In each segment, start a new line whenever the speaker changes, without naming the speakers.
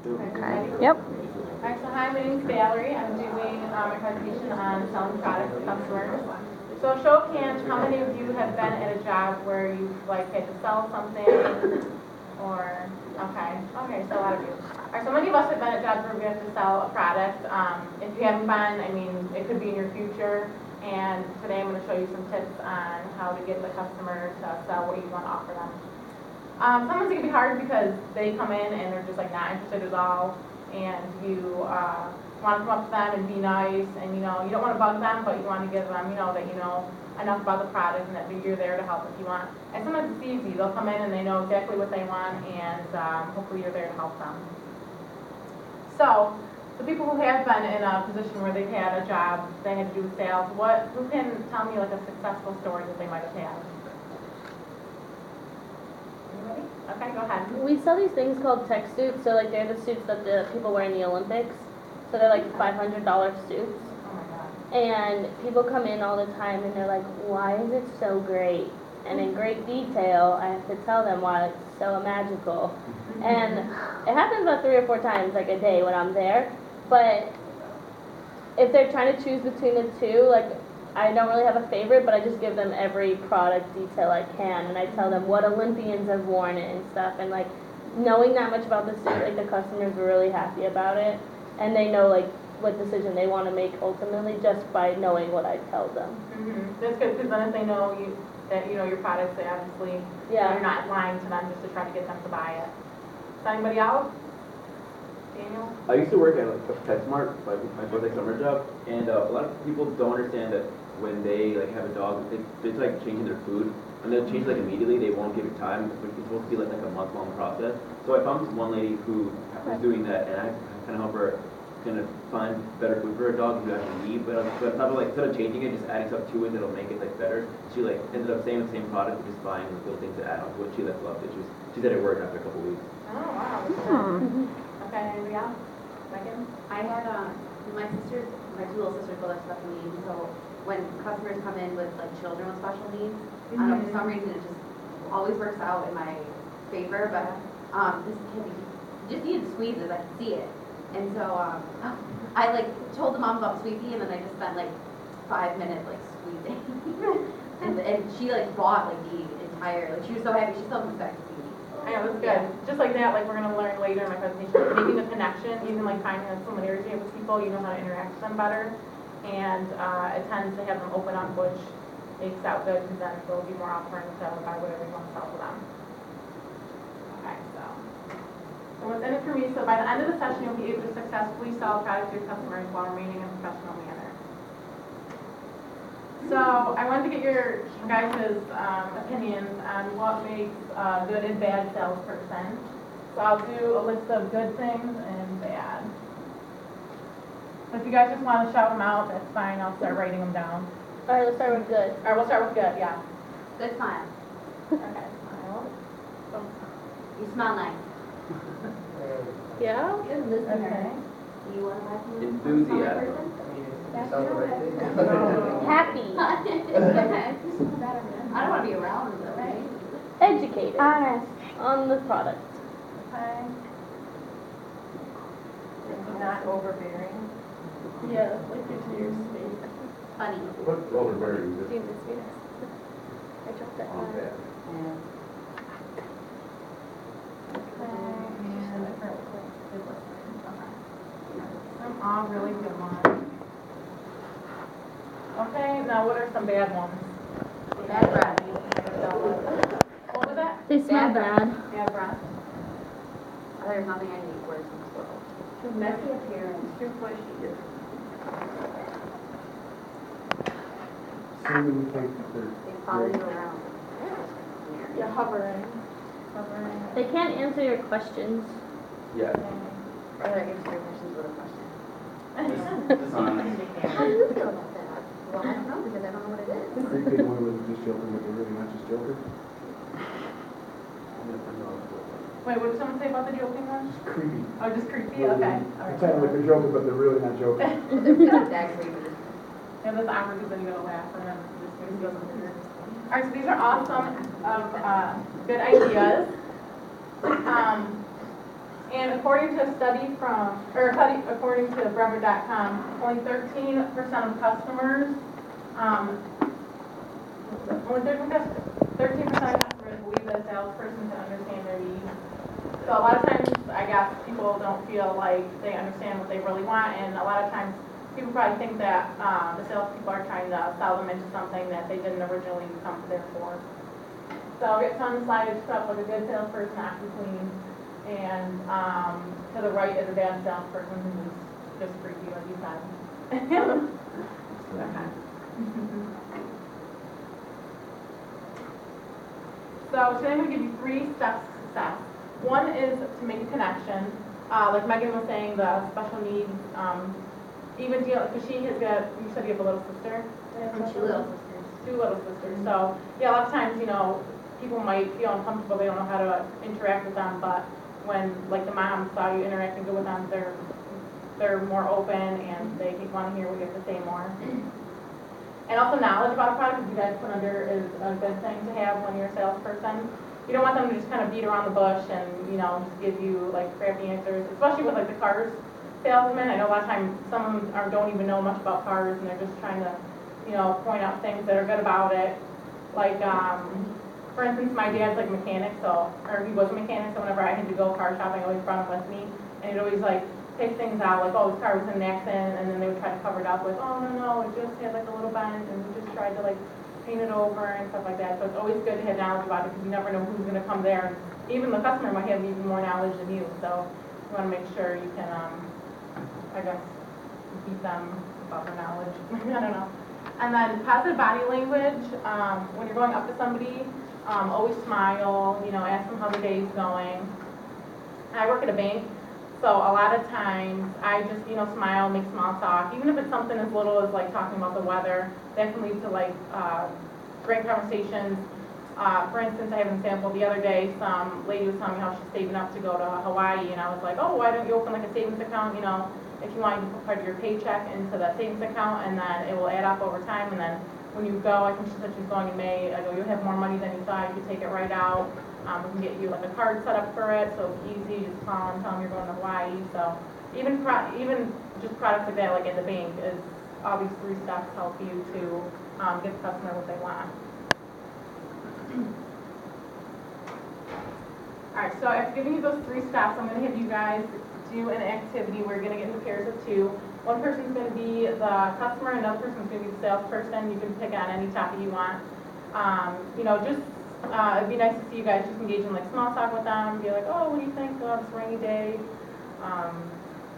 Okay.
Yep.
Alright, so hi, my name's Valerie. I'm doing my presentation on selling products to customers. So show of hands, how many of you have been at a job where you've like had to sell something or, okay, so a lot of you. Alright, so many of us have been at jobs where we have to sell a product. If you haven't been, I mean, it could be in your future. And today I'm going to show you some tips on how to get the customer to sell what you want to offer them. Sometimes it can be hard because they come in and they're just like not interested at all, and you want to come up to them and be nice, and you don't want to bug them, but you want to give them that you know enough about the product and that you're there to help if you want. And sometimes it's easy; they'll come in and they know exactly what they want, and hopefully you're there to help them. So, the people who have been in a position where they've had a job, they had to do with sales. Who can tell me like a successful story that they might have had? Okay, go ahead.
We sell these things called tech suits, so like they're the suits that the people wear in the Olympics. So they're like $500 suits.
Oh my God.
And people come in all the time and they're like, why is it so great? And in great detail, I have to tell them why it's so magical. And it happens about 3 or 4 times like a day when I'm there. But if they're trying to choose between the two, like I don't really have a favorite, but I just give them every product detail I can, and I tell them what Olympians have worn it and stuff, and like knowing that much about the suit, like the customers are really happy about it, and they know like what decision they want to make ultimately just by knowing what I tell them.
Mm-hmm. That's good, because then if they know that your products, they obviously you're not lying to them just to try to get them to buy it. Is anybody else? Daniel?
I used to work at PetSmart, my birthday summer job, and a lot of people don't understand that when they like have a dog, it's like changing their food, and they'll change like immediately. They won't give it time, but it's supposed to be like a month-long process. So I found this one lady who was doing that, and I kind of help her kind of find better food for her dog who actually eat. But not like instead of changing it, just adding stuff to it that'll make it like better. She like ended up staying with the same product, but just buying the little things to add on to it. She like loved it. She said it worked after a couple weeks.
Oh wow. Okay, anybody else? Megan?
I had my 2 little sisters both have special needs, so when customers come in with like children with special needs, I don't know, for some reason it just always works out in my favor. But this kid, he just needed squeezes, I could see it, and so I like told the mom about Sweepy, and then I just spent like 5 minutes like squeezing, and she like bought like the entire, like she was so happy. She still comes back to see me.
Yeah, that's good. Just like that, like we're going to learn later in my presentation, making the connection, even like finding the similarity with people, you know how to interact with them better. And it tends to have them open up, which makes out good, because then they'll be more offering to buy whatever you want to sell to them. Okay, so what's in it for me? So by the end of the session, you'll be able to successfully sell products to your customers while remaining in a professional manner. So I wanted to get your guys' opinions on what makes a good and bad salesperson. So I'll do a list of good things and bad. If you guys just want to shout them out, that's fine. I'll start writing them down.
All right, let's start with good.
All right, we'll start with good, yeah.
Good smile.
Okay, smile.
You smell nice.
Yeah?
Good listener.
Okay.
Do you want to buy from
Enthusiasm.
Happy.
I don't want to be around them, right?
Educated.
Honest.
On the product.
Okay. Not overbearing.
Yeah, like your space.
Funny.
What overbearing is it?
I dropped that.
Okay.
Some all really good ones. Okay, now what are some bad ones?
Bad breath.
What was that?
They smell bad.
Bad breath.
There's nothing I hate worse than squirrels.
Messy appearance. Too pushy.
So you think that
They follow you around.
Yeah, hovering.
They can't answer your questions.
Yeah.
Or their answer questions with a question.
Dishonest.
How do you feel about that? Well, I don't know because I don't know what it is.
creepy one was just joking, but they're really not just joking?
Wait, what did someone say about the joking one?
Just creepy.
Oh, just creepy? Okay.
Pretend like they're joking, but they're really not joking.
They're not that creepy.
Yeah, that's awkward because then you're going to laugh and then this face goes over here. All right, so these are awesome good ideas. And according to a study according to Bremer.com, only 13% of customers, only 13% of customers believe that a salesperson can understand their needs. So a lot of times, I guess, people don't feel like they understand what they really want, and a lot of times, people probably think that the salespeople are trying to sell them into something that they didn't originally come there for. So I'll get some slides to up like a good salesperson, acting clean, and to the right is a bad salesperson who's just freaky, like you said. Okay. So today I'm going to give you 3 steps to success. One is to make a connection. Like Megan was saying, the special needs, even deal, because she has got, you said you have a little sister?
Two little sisters.
2 little sisters. So, yeah, a lot of times, you know, people might feel uncomfortable, they don't know how to interact with them, but when, like, the mom saw you interacting good with them, they're more open and they want to hear what you have to say more. And also knowledge about a product, if you guys put under, is a good thing to have when you're a salesperson. You don't want them to just kind of beat around the bush and, you know, just give you, like, crappy answers, especially with, like, the cars salesmen. I know a lot of times some of them don't even know much about cars and they're just trying to, you know, point out things that are good about it. Like, for instance, my dad's like a mechanic, or he was a mechanic, so whenever I had to go car shopping, I always brought him with me, and he'd always like pick things out, like, oh, this car was in an accident, and then they would try to cover it up with, oh, no, it just had like a little bend, and we just tried to like paint it over and stuff like that. So it's always good to have knowledge about it, because you never know who's going to come there, and even the customer might have even more knowledge than you, so you want to make sure you can, I guess, beat them about their knowledge. I don't know. And then positive body language, when you're going up to somebody, always smile, you know, ask them how the day's going. I work at a bank, so a lot of times I just, you know, smile, make small talk, even if it's something as little as like talking about the weather. That can lead to like great conversations. For instance, I have an example. The other day, some lady was telling me how she's saving up to go to Hawaii, and I was like, oh, why don't you open like a savings account, you know, if you want, you can put part of your paycheck into that savings account, and then it will add up over time, and then when you go, I think she said she's going in May, I go, you'll have more money than you thought, you could take it right out. We can get you like a card set up for it, so it's easy, just call and tell them you're going to Hawaii. So even just products like that, like at the bank, is all these 3 steps help you to get the customer what they want. Alright, so after giving you those 3 steps, I'm going to have you guys do an activity where you're going to get into pairs of 2. One person's going to be the customer, another person's going to be the salesperson. You can pick on any topic you want. You know, just it'd be nice to see you guys just engage in like small talk with them. Be like, oh, what do you think of this rainy day?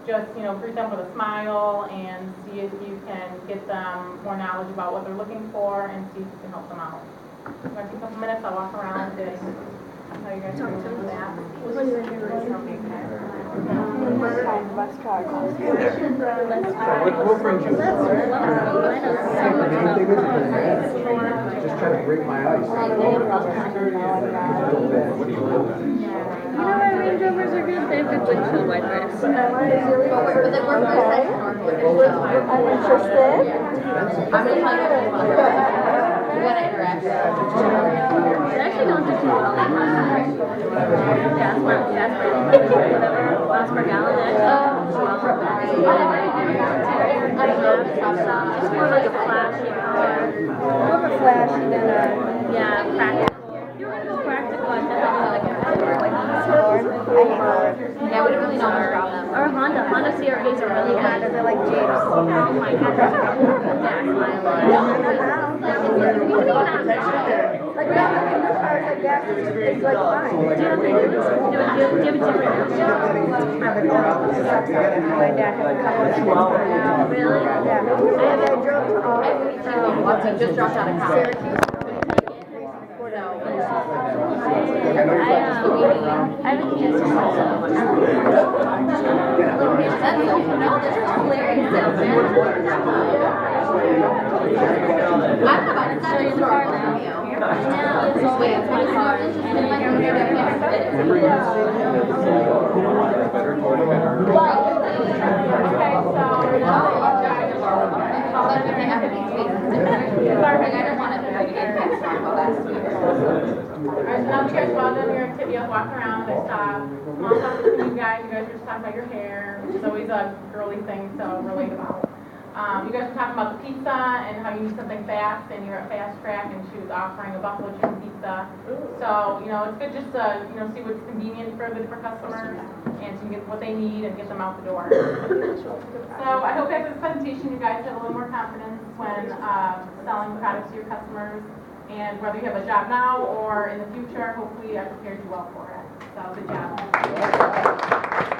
Just, you know, greet them with a smile and see if you can get them more knowledge about what they're looking for and see if you can help them out. I'm going to take a couple minutes. I'll walk around and how you guys doing with that.
Bus card.
What brings you? Just trying to break my ice.
You know why Range Rovers are good? They have good windshield wipers.
I'm interested.
I'm going to tell you we're going to interact.
They actually don't do too well. Gas per gallon. It's more like a flashy car.
More of a flashy than a...
Yeah, practical. Practical. I
Yeah, we don't really know much about them.
Or Honda. Honda CRVs are really good.
They're like Jeeps.
Oh my goodness. Gas mileage.
Like, no, the new cars, like, gas is like fine.
Do you have a Jeep?
My dad has a couple of Jeeps now.
Really?
Yeah. And I drove to all
He just dropped out of college.
I have a Kia Sorento.
I'm about 7
in the car now. Now it's only 20 cars.
Alright, so now that you guys have all done your activity, I'll walk around. I stop. I'll talk to you guys you guys were just talking about your hair, which is always a girly thing to relate about. You guys were talking about the pizza and how you need something fast, and you're at Fast Track, and she was offering a buffalo chicken pizza. So, it's good just to, see what's convenient for the different customers, and to get what they need and get them out the door. So I hope after this presentation, you guys have a little more confidence when selling products to your customers, and whether you have a job now or in the future, hopefully I prepared you well for it. So good job.